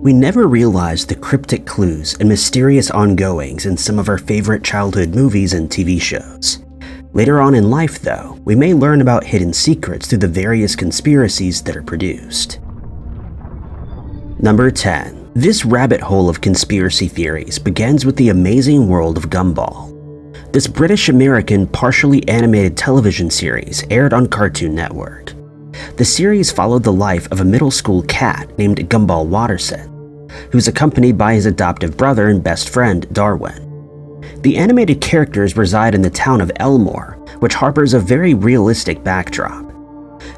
We never realized the cryptic clues and mysterious ongoings in some of our favorite childhood movies and TV shows. Later on in life, though, we may learn about hidden secrets through the various conspiracies that are produced. Number 10. This rabbit hole of conspiracy theories begins with the amazing world of Gumball. This British-American partially animated television series aired on Cartoon Network. The series followed the life of a middle school cat named Gumball Watterson, who's accompanied by his adoptive brother and best friend, Darwin. The animated characters reside in the town of Elmore, which harbors a very realistic backdrop.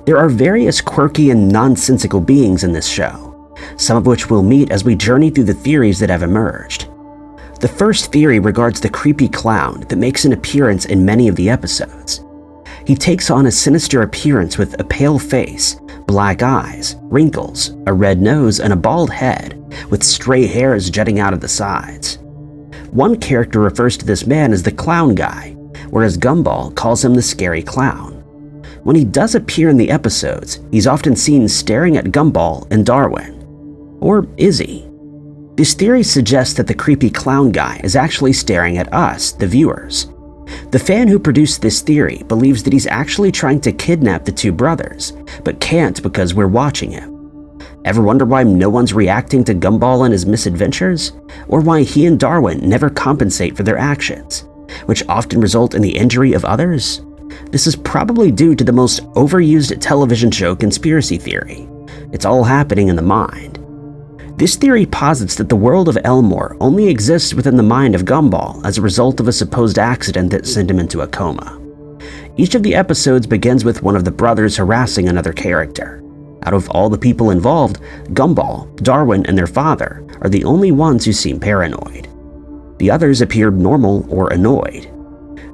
There are various quirky and nonsensical beings in this show, some of which we'll meet as we journey through the theories that have emerged. The first theory regards the creepy clown that makes an appearance in many of the episodes. He takes on a sinister appearance with a pale face, black eyes, wrinkles, a red nose, and a bald head, with stray hairs jutting out of the sides. One character refers to this man as the Clown Guy, whereas Gumball calls him the Scary Clown. When he does appear in the episodes, he's often seen staring at Gumball and Darwin. Or is he? This theory suggests that the creepy clown guy is actually staring at us, the viewers. The fan who produced this theory believes that he's actually trying to kidnap the two brothers, but can't because we're watching him. Ever wonder why no one's reacting to Gumball and his misadventures? Or why he and Darwin never compensate for their actions, which often result in the injury of others? This is probably due to the most overused television show conspiracy theory. It's all happening in the mind. This theory posits that the world of Elmore only exists within the mind of Gumball as a result of a supposed accident that sent him into a coma. Each of the episodes begins with one of the brothers harassing another character. Out of all the people involved, Gumball, Darwin, and their father are the only ones who seem paranoid. The others appear normal or annoyed.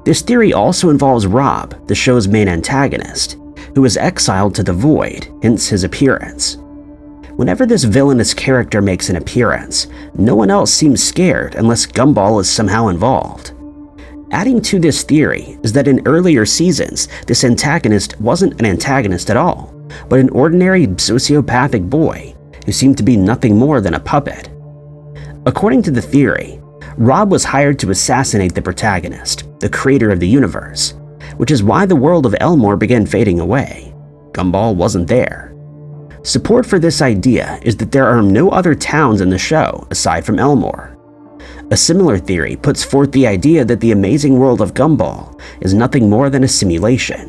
This theory also involves Rob, the show's main antagonist, who is exiled to the void, hence his appearance. Whenever this villainous character makes an appearance, no one else seems scared unless Gumball is somehow involved. Adding to this theory is that in earlier seasons, this antagonist wasn't an antagonist at all, but an ordinary sociopathic boy who seemed to be nothing more than a puppet. According to the theory, Rob was hired to assassinate the protagonist, the creator of the universe, which is why the world of Elmore began fading away. Gumball wasn't there. Support for this idea is that there are no other towns in the show aside from Elmore. A similar theory puts forth the idea that the amazing world of Gumball is nothing more than a simulation.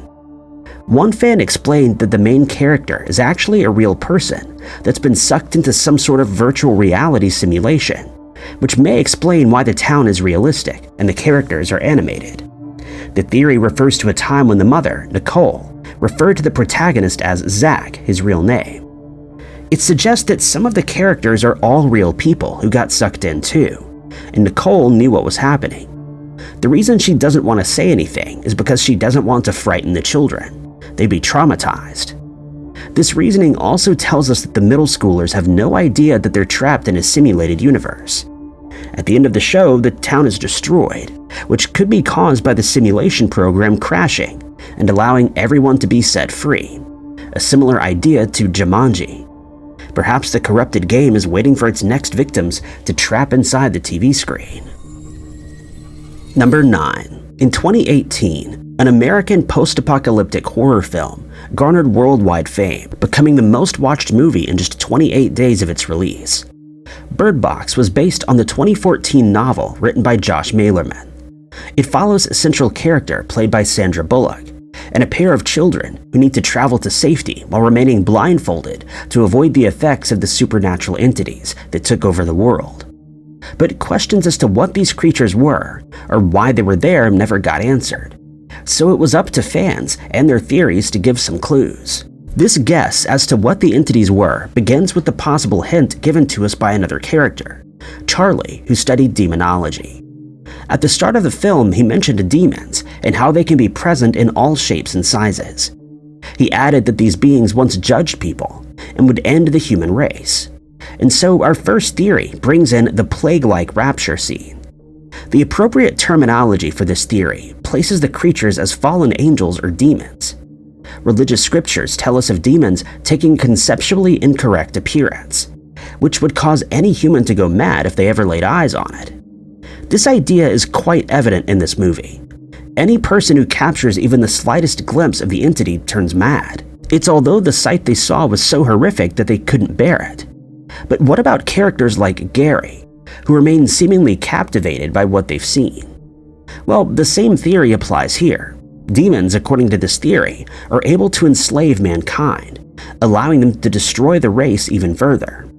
One fan explained that the main character is actually a real person that's been sucked into some sort of virtual reality simulation, which may explain why the town is realistic and the characters are animated. The theory refers to a time when the mother, Nicole, referred to the protagonist as Zach, his real name. It suggests that some of the characters are all real people who got sucked in too, and Nicole knew what was happening. The reason she doesn't want to say anything is because she doesn't want to frighten the children. They'd be traumatized. This reasoning also tells us that the middle schoolers have no idea that they're trapped in a simulated universe. At the end of the show, the town is destroyed, which could be caused by the simulation program crashing and allowing everyone to be set free. A similar idea to Jumanji. Perhaps the corrupted game is waiting for its next victims to trap inside the TV screen. Number 9. In 2018, an American post-apocalyptic horror film garnered worldwide fame, becoming the most watched movie in just 28 days of its release. Birdbox was based on the 2014 novel written by Josh Malerman. It follows a central character played by Sandra Bullock, and a pair of children who need to travel to safety while remaining blindfolded to avoid the effects of the supernatural entities that took over the world. But questions as to what these creatures were, or why they were there, never got answered. So it was up to fans and their theories to give some clues. This guess as to what the entities were begins with the possible hint given to us by another character, Charlie, who studied demonology. At the start of the film, he mentioned demons and how they can be present in all shapes and sizes. He added that these beings once judged people and would end the human race. And so our first theory brings in the plague-like rapture scene. The appropriate terminology for this theory places the creatures as fallen angels or demons. Religious scriptures tell us of demons taking conceptually incorrect appearance, which would cause any human to go mad if they ever laid eyes on it. This idea is quite evident in this movie. Any person who captures even the slightest glimpse of the entity turns mad. It's although the sight they saw was so horrific that they couldn't bear it. But what about characters like Gary, who remain seemingly captivated by what they've seen? Well, the same theory applies here. Demons, according to this theory, are able to enslave mankind, allowing them to destroy the race even further.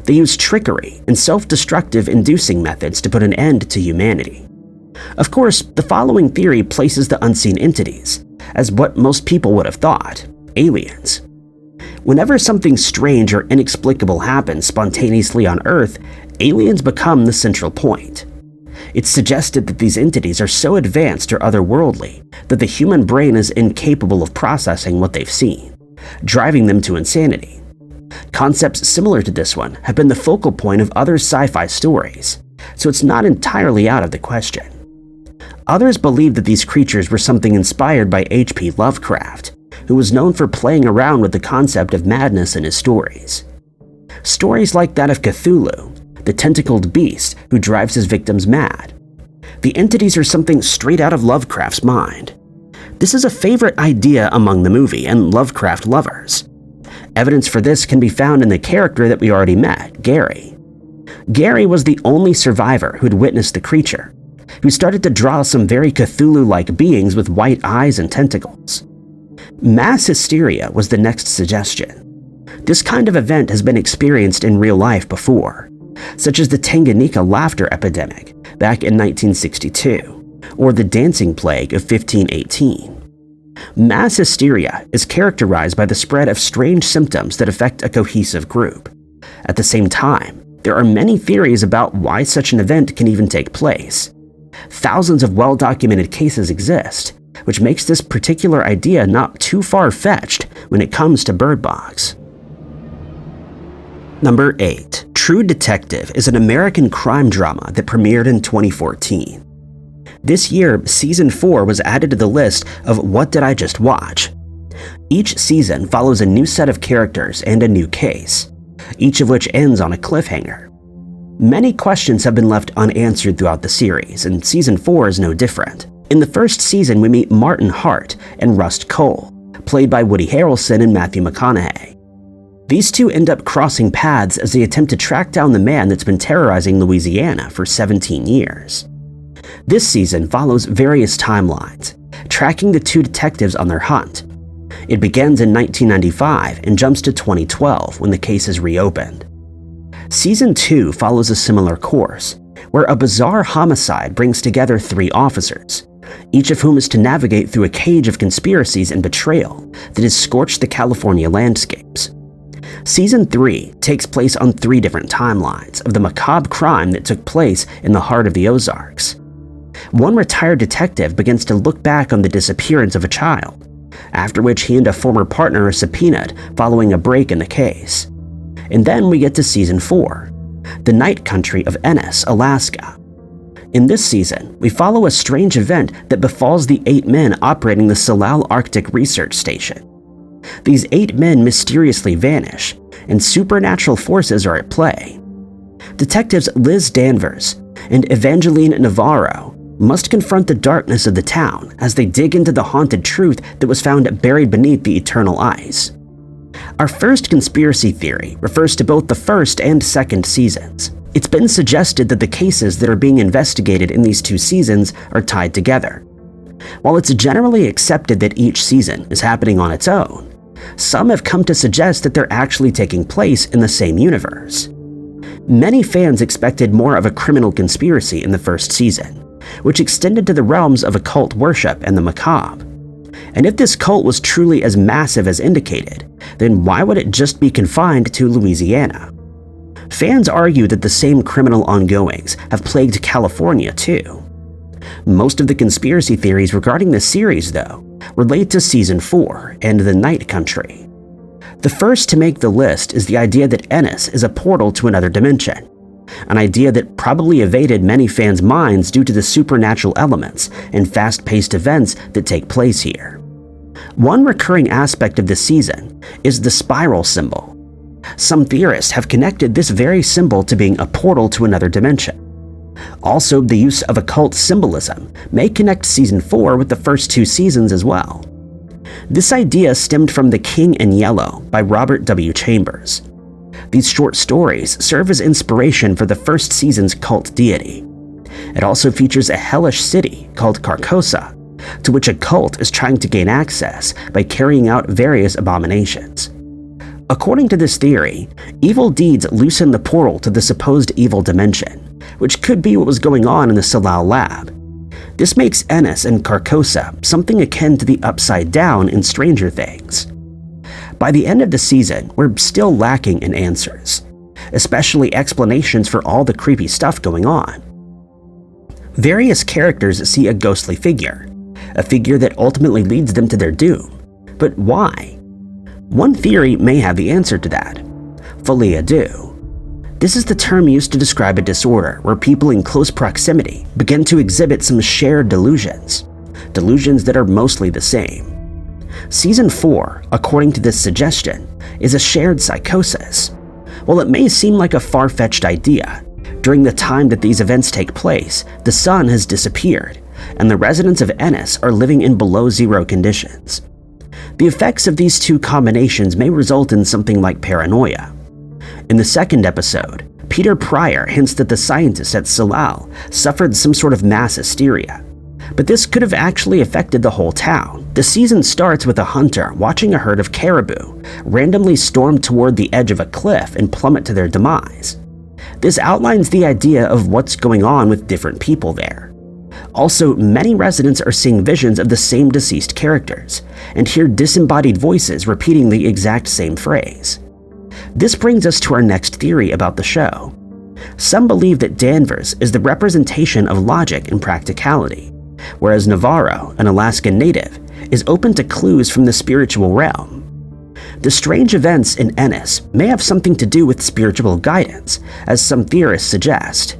They use trickery and self-destructive inducing methods to put an end to humanity. Of course, the following theory places the unseen entities as what most people would have thought: aliens. Whenever something strange or inexplicable happens spontaneously on Earth, aliens become the central point. It's suggested that these entities are so advanced or otherworldly that the human brain is incapable of processing what they've seen, driving them to insanity. Concepts similar to this one have been the focal point of other sci-fi stories, so it's not entirely out of the question. Others believe that these creatures were something inspired by H.P. Lovecraft, who was known for playing around with the concept of madness in his stories. Stories like that of Cthulhu, the tentacled beast who drives his victims mad. The entities are something straight out of Lovecraft's mind. This is a favorite idea among the movie and Lovecraft lovers. Evidence for this can be found in the character that we already met, Gary. Gary was the only survivor who'd witnessed the creature, who started to draw some very Cthulhu-like beings with white eyes and tentacles. Mass hysteria was the next suggestion. This kind of event has been experienced in real life before, such as the Tanganyika laughter epidemic back in 1962, or the dancing plague of 1518. Mass hysteria is characterized by the spread of strange symptoms that affect a cohesive group. At the same time, there are many theories about why such an event can even take place. Thousands of well-documented cases exist, which makes this particular idea not too far-fetched when it comes to Birdbox. Number 8. True Detective is an American crime drama that premiered in 2014. This year, Season 4 was added to the list of What Did I Just Watch? Each season follows a new set of characters and a new case, each of which ends on a cliffhanger. Many questions have been left unanswered throughout the series, and Season 4 is no different. In the first season, we meet Martin Hart and Rust Cole, played by Woody Harrelson and Matthew McConaughey. These two end up crossing paths as they attempt to track down the man that's been terrorizing Louisiana for 17 years. This season follows various timelines, tracking the two detectives on their hunt. It begins in 1995 and jumps to 2012 when the case is reopened. Season 2 follows a similar course, where a bizarre homicide brings together 3 officers, each of whom is to navigate through a cage of conspiracies and betrayal that has scorched the California landscapes. Season 3 takes place on 3 different timelines of the macabre crime that took place in the heart of the Ozarks. One retired detective begins to look back on the disappearance of a child, after which he and a former partner are subpoenaed following a break in the case. And then we get to Season 4, the night country of Ennis, Alaska. In this season, we follow a strange event that befalls the 8 men operating the Salal Arctic Research Station. These 8 men mysteriously vanish, and supernatural forces are at play. Detectives Liz Danvers and Evangeline Navarro must confront the darkness of the town as they dig into the haunted truth that was found buried beneath the eternal ice. Our first conspiracy theory refers to both the first and second seasons. It's been suggested that the cases that are being investigated in these 2 seasons are tied together. While it's generally accepted that each season is happening on its own, some have come to suggest that they're actually taking place in the same universe. Many fans expected more of a criminal conspiracy in the first season, which extended to the realms of occult worship and the macabre. And if this cult was truly as massive as indicated, then why would it just be confined to Louisiana? Fans argue that the same criminal ongoings have plagued California too. Most of the conspiracy theories regarding this series, though, relate to Season 4 and the Night Country. The first to make the list is the idea that Ennis is a portal to another dimension, an idea that probably evaded many fans' minds due to the supernatural elements and fast-paced events that take place here. One recurring aspect of this season is the spiral symbol. Some theorists have connected this very symbol to being a portal to another dimension. Also, the use of occult symbolism may connect Season 4 with the first 2 seasons as well. This idea stemmed from The King in Yellow by Robert W. Chambers. These short stories serve as inspiration for the first season's cult deity. It also features a hellish city called Carcosa, to which a cult is trying to gain access by carrying out various abominations. According to this theory, evil deeds loosen the portal to the supposed evil dimension, which could be what was going on in the Salal lab. This makes Ennis and Carcosa something akin to the Upside Down in Stranger Things. By the end of the season, we're still lacking in answers, especially explanations for all the creepy stuff going on. Various characters see a ghostly figure, a figure that ultimately leads them to their doom. But why? One theory may have the answer to that: folie à deux. This is the term used to describe a disorder where people in close proximity begin to exhibit some shared delusions that are mostly the same. Season 4, according to this suggestion, is a shared psychosis. While it may seem like a far-fetched idea, during the time that these events take place, the sun has disappeared, and the residents of Ennis are living in below-zero conditions. The effects of these two combinations may result in something like paranoia. In the second episode, Peter Pryor hints that the scientists at Salal suffered some sort of mass hysteria, but this could have actually affected the whole town. The season starts with a hunter watching a herd of caribou randomly storm toward the edge of a cliff and plummet to their demise. This outlines the idea of what's going on with different people there. Also, many residents are seeing visions of the same deceased characters and hear disembodied voices repeating the exact same phrase. This brings us to our next theory about the show. Some believe that Danvers is the representation of logic and practicality, whereas Navarro, an Alaskan native, is open to clues from the spiritual realm. The strange events in Ennis may have something to do with spiritual guidance, as some theorists suggest.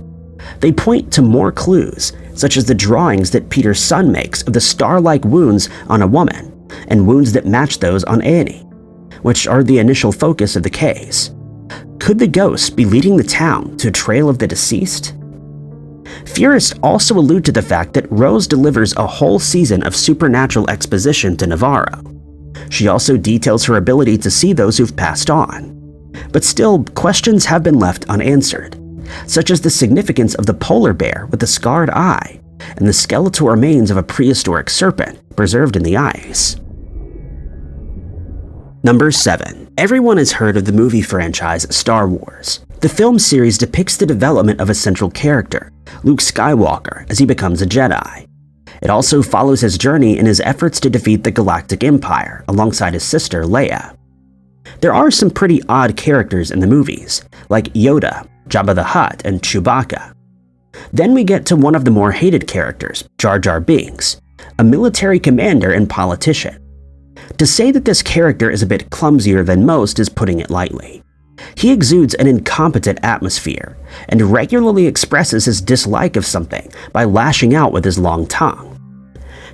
They point to more clues, such as the drawings that Peter's son makes of the star-like wounds on a woman, and wounds that match those on Annie, which are the initial focus of the case. Could the ghost be leading the town to a trail of the deceased? Theorists also allude to the fact that Rose delivers a whole season of supernatural exposition to Navarro. She also details her ability to see those who've passed on. But still, questions have been left unanswered, such as the significance of the polar bear with the scarred eye and the skeletal remains of a prehistoric serpent preserved in the ice. Number 7. Everyone has heard of the movie franchise Star Wars. The film series depicts the development of a central character, Luke Skywalker, as he becomes a Jedi. It also follows his journey in his efforts to defeat the Galactic Empire alongside his sister Leia. There are some pretty odd characters in the movies, like Yoda, Jabba the Hutt, and Chewbacca. Then we get to one of the more hated characters, Jar Jar Binks, a military commander and politician. To say that this character is a bit clumsier than most is putting it lightly. He exudes an incompetent atmosphere and regularly expresses his dislike of something by lashing out with his long tongue.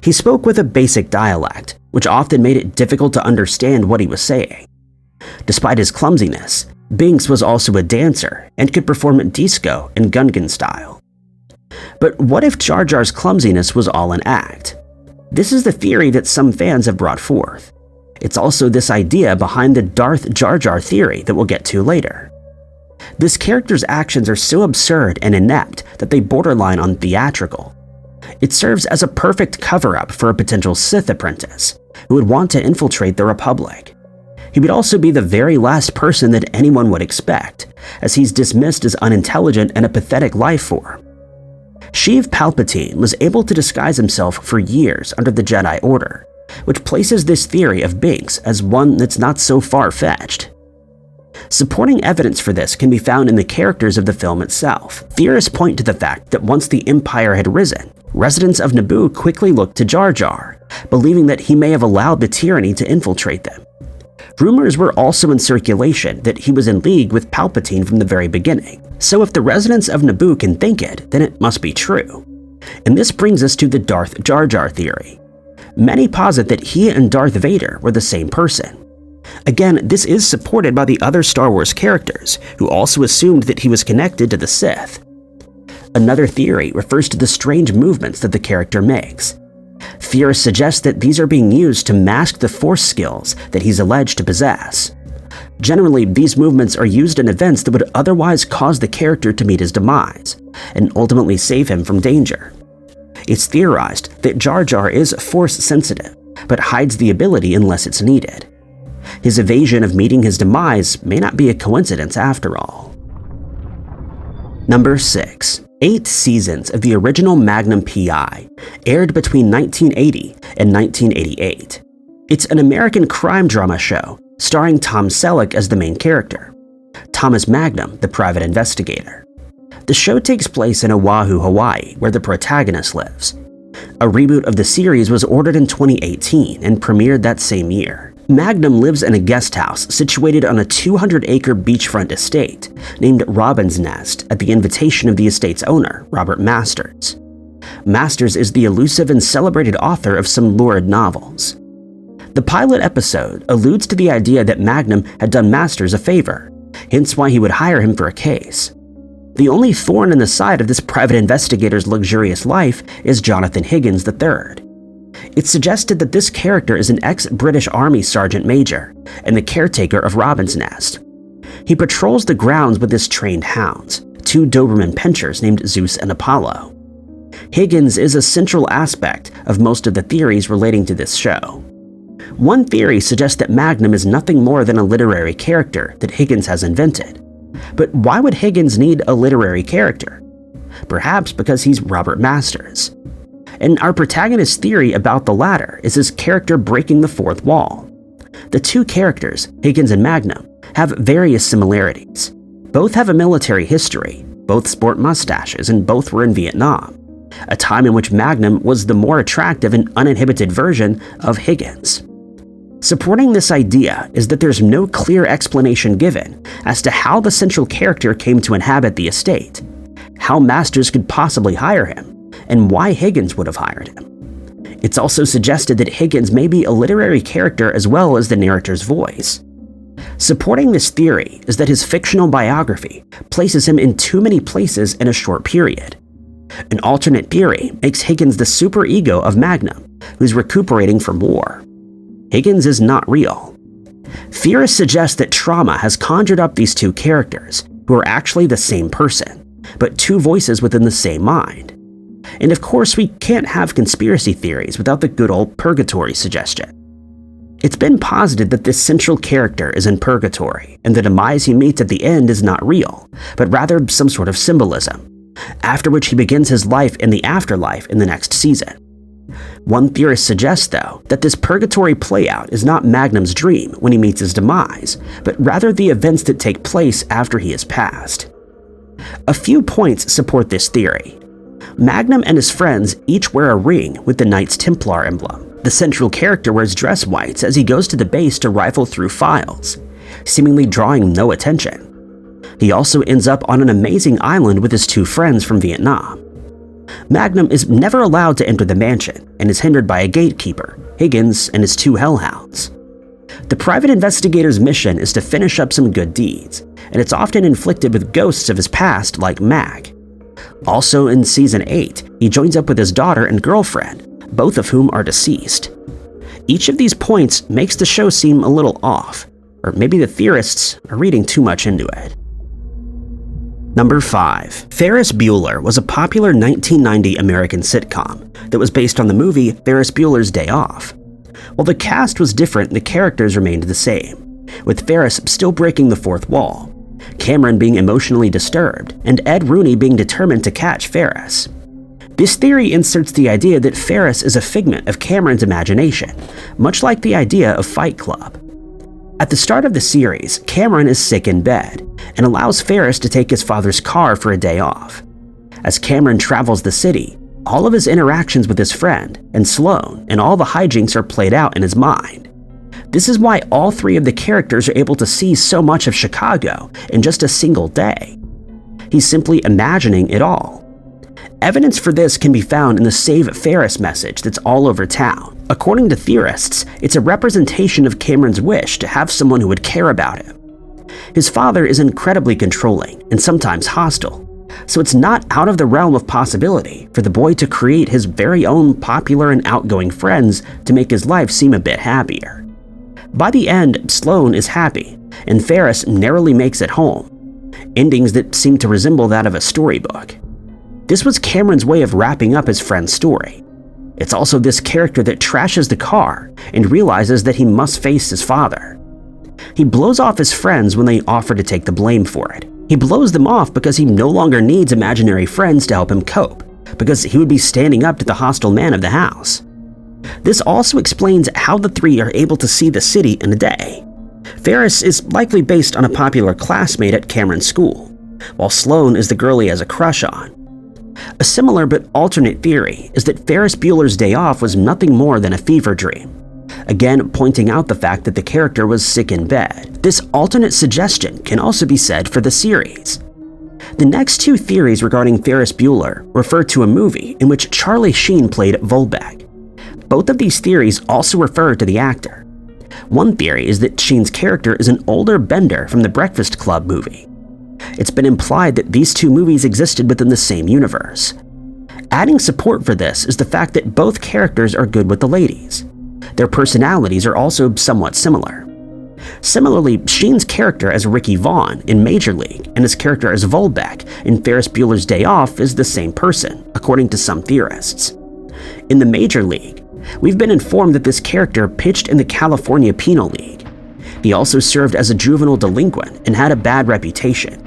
He spoke with a basic dialect, which often made it difficult to understand what he was saying. Despite his clumsiness, Binks was also a dancer and could perform disco and Gungan style. But what if Jar Jar's clumsiness was all an act? This is the theory that some fans have brought forth. It's also this idea behind the Darth Jar Jar theory that we'll get to later. This character's actions are so absurd and inept that they borderline on theatrical. It serves as a perfect cover-up for a potential Sith apprentice who would want to infiltrate the Republic. He would also be the very last person that anyone would expect, as he's dismissed as unintelligent and a pathetic life form. Sheev Palpatine was able to disguise himself for years under the Jedi Order, which places this theory of Binks as one that's not so far-fetched. Supporting evidence for this can be found in the characters of the film itself. Theorists point to the fact that once the Empire had risen, residents of Naboo quickly looked to Jar Jar, believing that he may have allowed the tyranny to infiltrate them. Rumors were also in circulation that he was in league with Palpatine from the very beginning, so if the residents of Naboo can think it, then it must be true. And this brings us to the Darth Jar Jar theory. Many posit that he and Darth Vader were the same person. Again, this is supported by the other Star Wars characters, who also assumed that he was connected to the Sith. Another theory refers to the strange movements that the character makes. Theorists suggest that these are being used to mask the Force skills that he's alleged to possess. Generally, these movements are used in events that would otherwise cause the character to meet his demise, and ultimately save him from danger. It's theorized that Jar Jar is Force-sensitive, but hides the ability unless it's needed. His evasion of meeting his demise may not be a coincidence after all. Number 6. 8 seasons of the original Magnum PI aired between 1980 and 1988. It's an American crime drama show starring Tom Selleck as the main character, Thomas Magnum, the private investigator. The show takes place in Oahu, Hawaii, where the protagonist lives. A reboot of the series was ordered in 2018 and premiered that same year. Magnum lives in a guest house situated on a 200-acre beachfront estate named Robin's Nest at the invitation of the estate's owner, Robert Masters. Masters is the elusive and celebrated author of some lurid novels. The pilot episode alludes to the idea that Magnum had done Masters a favor, hence why he would hire him for a case. The only thorn in the side of this private investigator's luxurious life is Jonathan Higgins III. It's suggested that this character is an ex-British Army Sergeant Major and the caretaker of Robin's Nest. He patrols the grounds with his trained hounds, 2 Doberman pinschers named Zeus and Apollo. Higgins is a central aspect of most of the theories relating to this show. One theory suggests that Magnum is nothing more than a literary character that Higgins has invented. But why would Higgins need a literary character? Perhaps because he's Robert Masters. And our protagonist's theory about the latter is his character breaking the fourth wall. The 2 characters, Higgins and Magnum, have various similarities. Both have a military history, both sport mustaches, and both were in Vietnam, a time in which Magnum was the more attractive and uninhibited version of Higgins. Supporting this idea is that there's no clear explanation given as to how the central character came to inhabit the estate, how Masters could possibly hire him, and why Higgins would have hired him. It's also suggested that Higgins may be a literary character as well as the narrator's voice. Supporting this theory is that his fictional biography places him in too many places in a short period. An alternate theory makes Higgins the superego of Magnum, who's recuperating from war. Higgins is not real. Theorists suggest that trauma has conjured up these 2 characters, who are actually the same person, but 2 voices within the same mind. And of course, we can't have conspiracy theories without the good old purgatory suggestion. It's been posited that this central character is in purgatory, and the demise he meets at the end is not real, but rather some sort of symbolism, after which he begins his life in the afterlife in the next season. One theorist suggests, though, that this purgatory playout is not Magnum's dream when he meets his demise, but rather the events that take place after he has passed. A few points support this theory. Magnum and his friends each wear a ring with the Knights Templar emblem. The central character wears dress whites as he goes to the base to rifle through files, seemingly drawing no attention. He also ends up on an amazing island with his 2 friends from Vietnam. Magnum is never allowed to enter the mansion and is hindered by a gatekeeper, Higgins, and his 2 hellhounds. The private investigator's mission is to finish up some good deeds, and it's often inflicted with ghosts of his past like Mag. Also in Season 8, he joins up with his daughter and girlfriend, both of whom are deceased. Each of these points makes the show seem a little off, or maybe the theorists are reading too much into it. Number 5. Ferris Bueller was a popular 1990 American sitcom that was based on the movie Ferris Bueller's Day Off. While the cast was different, the characters remained the same, with Ferris still breaking the fourth wall, Cameron being emotionally disturbed, and Ed Rooney being determined to catch Ferris. This theory inserts the idea that Ferris is a figment of Cameron's imagination, much like the idea of Fight Club. At the start of the series, Cameron is sick in bed and allows Ferris to take his father's car for a day off. As Cameron travels the city, all of his interactions with his friend and Sloane and all the hijinks are played out in his mind. This is why all 3 of the characters are able to see so much of Chicago in just a single day. He's simply imagining it all. Evidence for this can be found in the Save Ferris message that's all over town, According to theorists, it's a representation of Cameron's wish to have someone who would care about him. His father is incredibly controlling and sometimes hostile, so it's not out of the realm of possibility for the boy to create his very own popular and outgoing friends to make his life seem a bit happier. By the end, Sloane is happy, and Ferris narrowly makes it home, endings that seem to resemble that of a storybook. This was Cameron's way of wrapping up his friend's story. It's also this character that trashes the car and realizes that he must face his father. He blows off his friends when they offer to take the blame for it. He blows them off because he no longer needs imaginary friends to help him cope, because he would be standing up to the hostile man of the house. This also explains how the three are able to see the city in a day. Ferris is likely based on a popular classmate at Cameron's school, while Sloane is the girl he has a crush on. A similar but alternate theory is that Ferris Bueller's day off was nothing more than a fever dream, again pointing out the fact that the character was sick in bed. This alternate suggestion can also be said for the series. The next two theories regarding Ferris Bueller refer to a movie in which Charlie Sheen played Volbeck. Both of these theories also refer to the actor. One theory is that Sheen's character is an older Bender from the Breakfast Club movie. It's been implied that these two movies existed within the same universe. Adding support for this is the fact that both characters are good with the ladies. Their personalities are also somewhat similar. Similarly, Sheen's character as Ricky Vaughn in Major League and his character as Volbeck in Ferris Bueller's Day Off is the same person, according to some theorists. In the Major League, we've been informed that this character pitched in the California Penal League. He also served as a juvenile delinquent and had a bad reputation.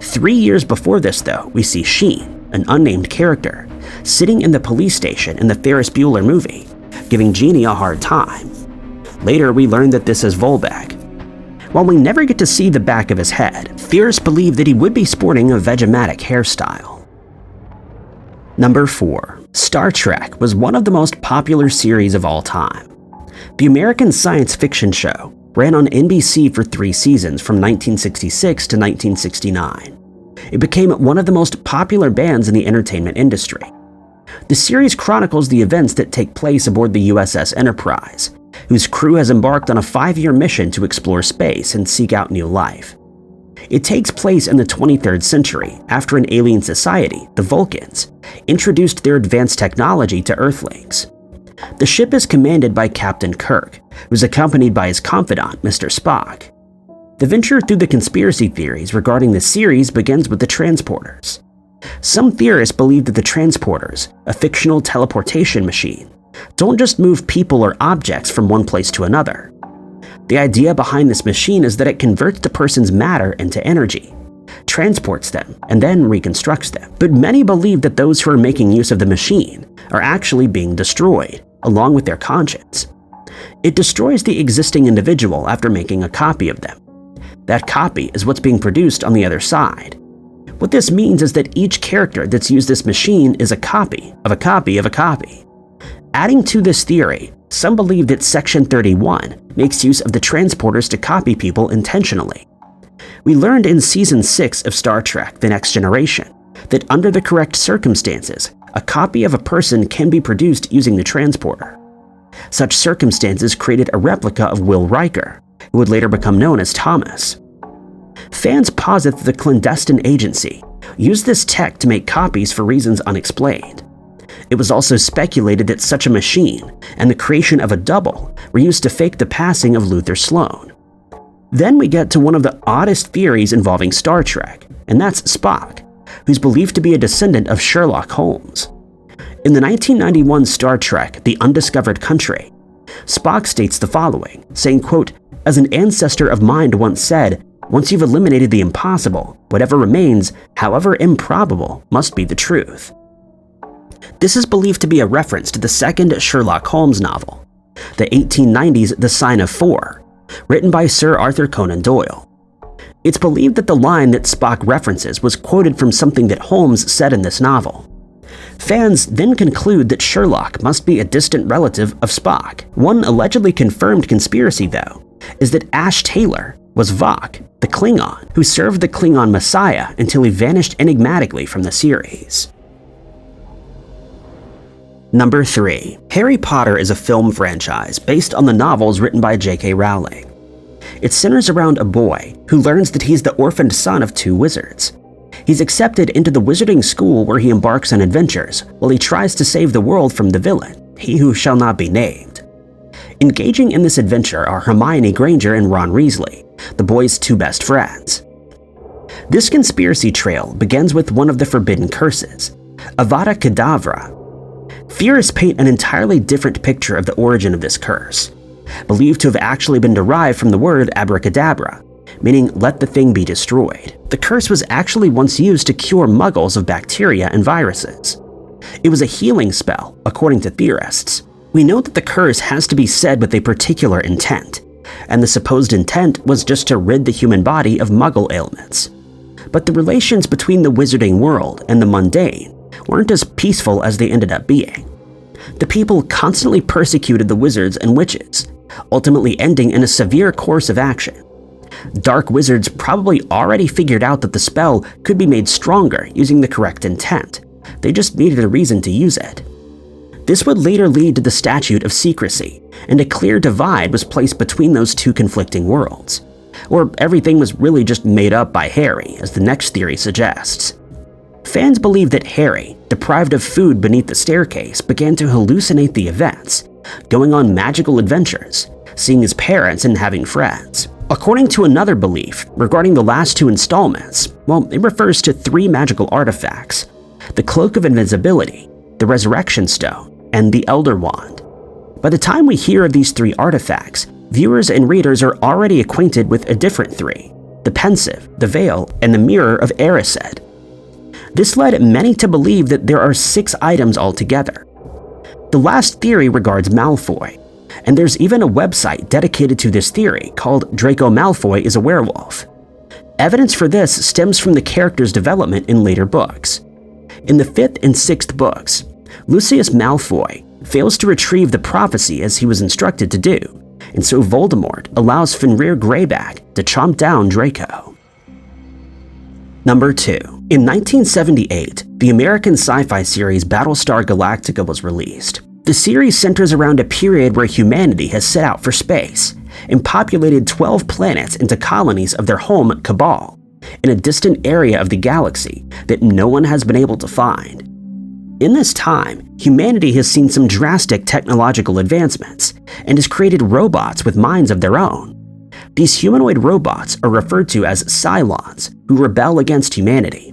3 years before this, though, we see Sheen, an unnamed character, sitting in the police station in the Ferris Bueller movie, giving Jeannie a hard time. Later, we learn that this is Volbeck. While we never get to see the back of his head, theorists believe that he would be sporting a Vegematic hairstyle. Number 4. Star Trek was one of the most popular series of all time. The American science fiction show ran on NBC for 3 seasons from 1966 to 1969. It became one of the most popular bands in the entertainment industry. The series chronicles the events that take place aboard the USS Enterprise, whose crew has embarked on a 5-year mission to explore space and seek out new life. It takes place in the 23rd century after an alien society, the Vulcans, introduced their advanced technology to Earthlings. The ship is commanded by Captain Kirk, who's accompanied by his confidant, Mr. Spock. The venture through the conspiracy theories regarding the series begins with the transporters. Some theorists believe that the transporters, a fictional teleportation machine, don't just move people or objects from one place to another. The idea behind this machine is that it converts the person's matter into energy, transports them, and then reconstructs them. But many believe that those who are making use of the machine are actually being destroyed, along with their conscience. It destroys the existing individual after making a copy of them. That copy is what's being produced on the other side. What this means is that each character that's used this machine is a copy of a copy of a copy. Adding to this theory, some believe that Section 31 makes use of the transporters to copy people intentionally. We learned in Season 6 of Star Trek: The Next Generation that under the correct circumstances, a copy of a person can be produced using the transporter. Such circumstances created a replica of Will Riker, who would later become known as Thomas. Fans posit that the clandestine agency used this tech to make copies for reasons unexplained. It was also speculated that such a machine and the creation of a double were used to fake the passing of Luther Sloan. Then we get to one of the oddest theories involving Star Trek, and that's Spock, who's believed to be a descendant of Sherlock Holmes. In the 1991 Star Trek: The Undiscovered Country, Spock states the following, saying, quote, "As an ancestor of mine once said, once you've eliminated the impossible, whatever remains, however improbable, must be the truth." This is believed to be a reference to the second Sherlock Holmes novel, the 1890s The Sign of Four, written by Sir Arthur Conan Doyle. It's believed that the line that Spock references was quoted from something that Holmes said in this novel. Fans then conclude that Sherlock must be a distant relative of Spock. One allegedly confirmed conspiracy, though, is that Ash Taylor was Vok, the Klingon, who served the Klingon Messiah until he vanished enigmatically from the series. Number 3. Harry Potter is a film franchise based on the novels written by J.K. Rowling. It centers around a boy who learns that he's the orphaned son of 2 wizards. He's accepted into the wizarding school where he embarks on adventures while he tries to save the world from the villain, he who shall not be named. Engaging in this adventure are Hermione Granger and Ron Weasley, the boy's 2 best friends. This conspiracy trail begins with one of the forbidden curses, Avada Kedavra. Theorists paint an entirely different picture of the origin of this curse, believed to have actually been derived from the word abracadabra, meaning let the thing be destroyed. The curse was actually once used to cure muggles of bacteria and viruses. It was a healing spell, according to theorists. We know that the curse has to be said with a particular intent, and the supposed intent was just to rid the human body of muggle ailments. But the relations between the wizarding world and the mundane weren't as peaceful as they ended up being. The people constantly persecuted the wizards and witches, ultimately ending in a severe course of action. Dark wizards probably already figured out that the spell could be made stronger using the correct intent. They just needed a reason to use it. This would later lead to the Statute of Secrecy, and a clear divide was placed between those 2 conflicting worlds. Or everything was really just made up by Harry, as the next theory suggests. Fans believe that Harry, deprived of food beneath the staircase, began to hallucinate the events, going on magical adventures, seeing his parents and having friends. According to another belief regarding the last 2 installments, well, it refers to 3 magical artifacts: the Cloak of Invisibility, the Resurrection Stone, and the Elder Wand. By the time we hear of these 3 artifacts, viewers and readers are already acquainted with a different 3, the Pensieve, the Veil, and the Mirror of Erised. This led many to believe that there are 6 items altogether. The last theory regards Malfoy, and there's even a website dedicated to this theory called Draco Malfoy is a Werewolf. Evidence for this stems from the character's development in later books. In the 5th and 6th books, Lucius Malfoy fails to retrieve the prophecy as he was instructed to do, and so Voldemort allows Fenrir Greyback to chomp down Draco. Number 2. In 1978, the American sci-fi series Battlestar Galactica was released. The series centers around a period where humanity has set out for space and populated 12 planets into colonies of their home Cabal, in a distant area of the galaxy that no one has been able to find. In this time, humanity has seen some drastic technological advancements and has created robots with minds of their own. These humanoid robots are referred to as Cylons, who rebel against humanity.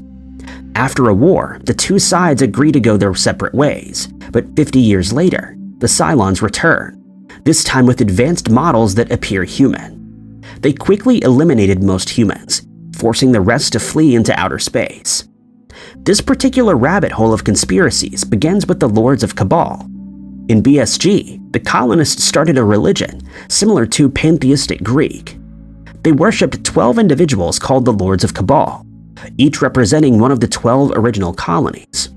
After a war, the 2 sides agree to go their separate ways, but 50 years later, the Cylons return, this time with advanced models that appear human. They quickly eliminated most humans, forcing the rest to flee into outer space. This particular rabbit hole of conspiracies begins with the Lords of Cabal. In BSG, the colonists started a religion similar to pantheistic Greek. They worshipped 12 individuals called the Lords of Cabal, each representing one of the 12 original colonies.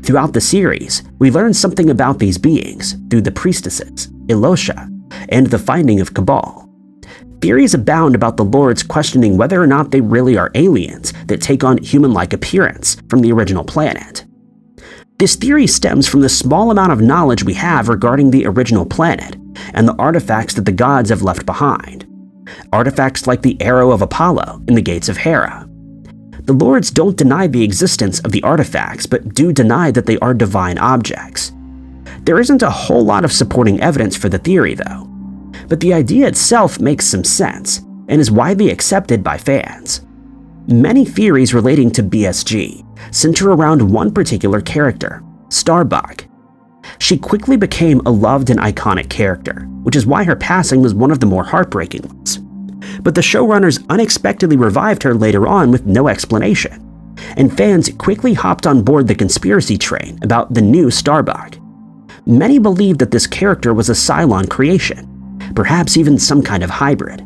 Throughout the series, we learn something about these beings through the priestesses, Elosha, and the finding of Cabal. Theories abound about the Lords questioning whether or not they really are aliens that take on human-like appearance from the original planet. This theory stems from the small amount of knowledge we have regarding the original planet and the artifacts that the gods have left behind. Artifacts like the Arrow of Apollo and the Gates of Hera. The Lords don't deny the existence of the artifacts, but do deny that they are divine objects. There isn't a whole lot of supporting evidence for the theory, though. But the idea itself makes some sense and is widely accepted by fans. Many theories relating to BSG center around one particular character, Starbuck. She quickly became a loved and iconic character, which is why her passing was one of the more heartbreaking ones. But the showrunners unexpectedly revived her later on with no explanation, and fans quickly hopped on board the conspiracy train about the new Starbuck. Many believed that this character was a Cylon creation, perhaps even some kind of hybrid.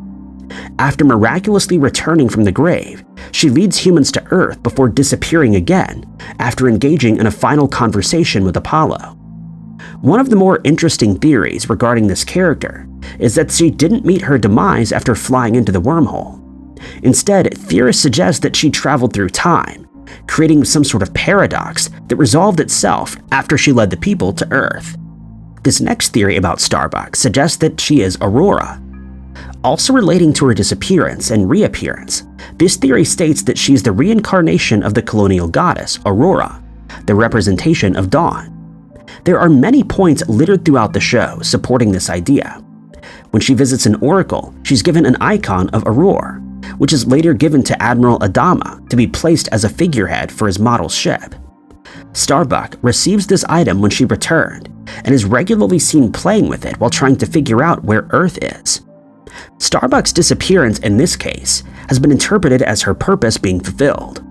After miraculously returning from the grave, she leads humans to Earth before disappearing again after engaging in a final conversation with Apollo. One of the more interesting theories regarding this character is that she didn't meet her demise after flying into the wormhole. Instead, theorists suggest that she traveled through time, creating some sort of paradox that resolved itself after she led the people to Earth. This next theory about Starbuck suggests that she is Aurora. Also relating to her disappearance and reappearance, this theory states that she's the reincarnation of the colonial goddess, Aurora, the representation of dawn. There are many points littered throughout the show supporting this idea. When she visits an oracle, she's given an icon of Aurora, which is later given to Admiral Adama to be placed as a figurehead for his model ship. Starbuck receives this item when she returned and is regularly seen playing with it while trying to figure out where Earth is. Starbuck's disappearance in this case has been interpreted as her purpose being fulfilled.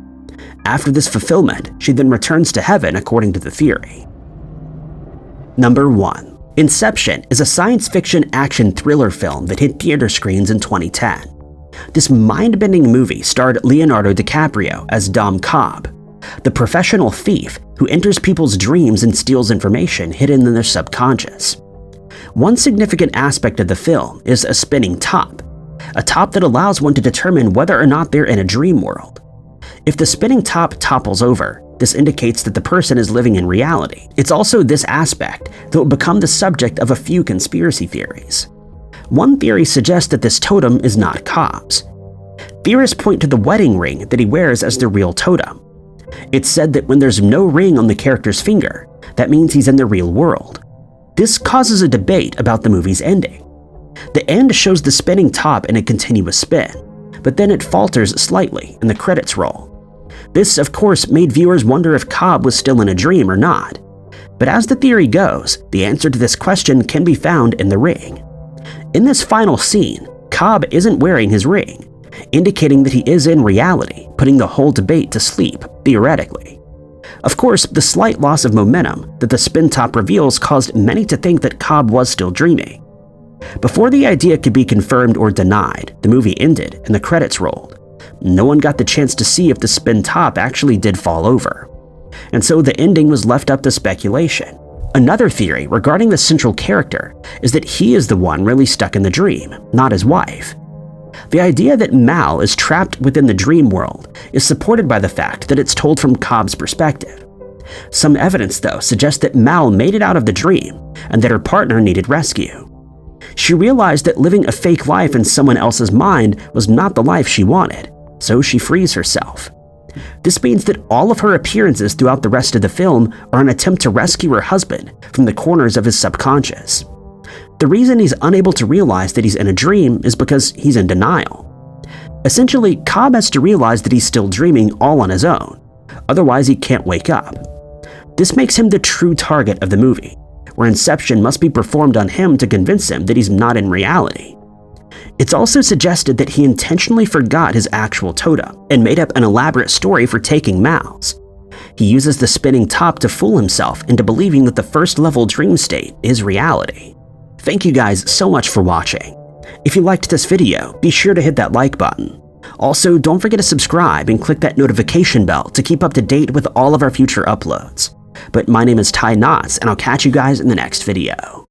After this fulfillment, she then returns to heaven according to the theory. Number 1. Inception is a science fiction action thriller film that hit theater screens in 2010. This mind-bending movie starred Leonardo DiCaprio as Dom Cobb, the professional thief who enters people's dreams and steals information hidden in their subconscious. One significant aspect of the film is a spinning top, a top that allows one to determine whether or not they're in a dream world. If the spinning top topples over, this indicates that the person is living in reality. It's also this aspect that will become the subject of a few conspiracy theories. One theory suggests that this totem is not Cobb's. Theorists point to the wedding ring that he wears as the real totem. It's said that when there's no ring on the character's finger, that means he's in the real world. This causes a debate about the movie's ending. The end shows the spinning top in a continuous spin, but then it falters slightly and the credits roll. This, of course, made viewers wonder if Cobb was still in a dream or not. But as the theory goes, the answer to this question can be found in the ring. In this final scene, Cobb isn't wearing his ring, indicating that he is in reality, putting the whole debate to sleep, theoretically. Of course, the slight loss of momentum that the spin top reveals caused many to think that Cobb was still dreaming. Before the idea could be confirmed or denied, the movie ended and the credits rolled. No one got the chance to see if the spin top actually did fall over. And so the ending was left up to speculation. Another theory regarding the central character is that he is the one really stuck in the dream, not his wife. The idea that Mal is trapped within the dream world is supported by the fact that it's told from Cobb's perspective. Some evidence, though, suggests that Mal made it out of the dream and that her partner needed rescue. She realized that living a fake life in someone else's mind was not the life she wanted, so she frees herself. This means that all of her appearances throughout the rest of the film are an attempt to rescue her husband from the corners of his subconscious. The reason he's unable to realize that he's in a dream is because he's in denial. Essentially, Cobb has to realize that he's still dreaming all on his own, otherwise he can't wake up. This makes him the true target of the movie, where Inception must be performed on him to convince him that he's not in reality. It's also suggested that he intentionally forgot his actual totem and made up an elaborate story for taking Mal's. He uses the spinning top to fool himself into believing that the first level dream state is reality. Thank you guys so much for watching. If you liked this video, be sure to hit that like button. Also, don't forget to subscribe and click that notification bell to keep up to date with all of our future uploads. But my name is Ty Knotts, and I'll catch you guys in the next video.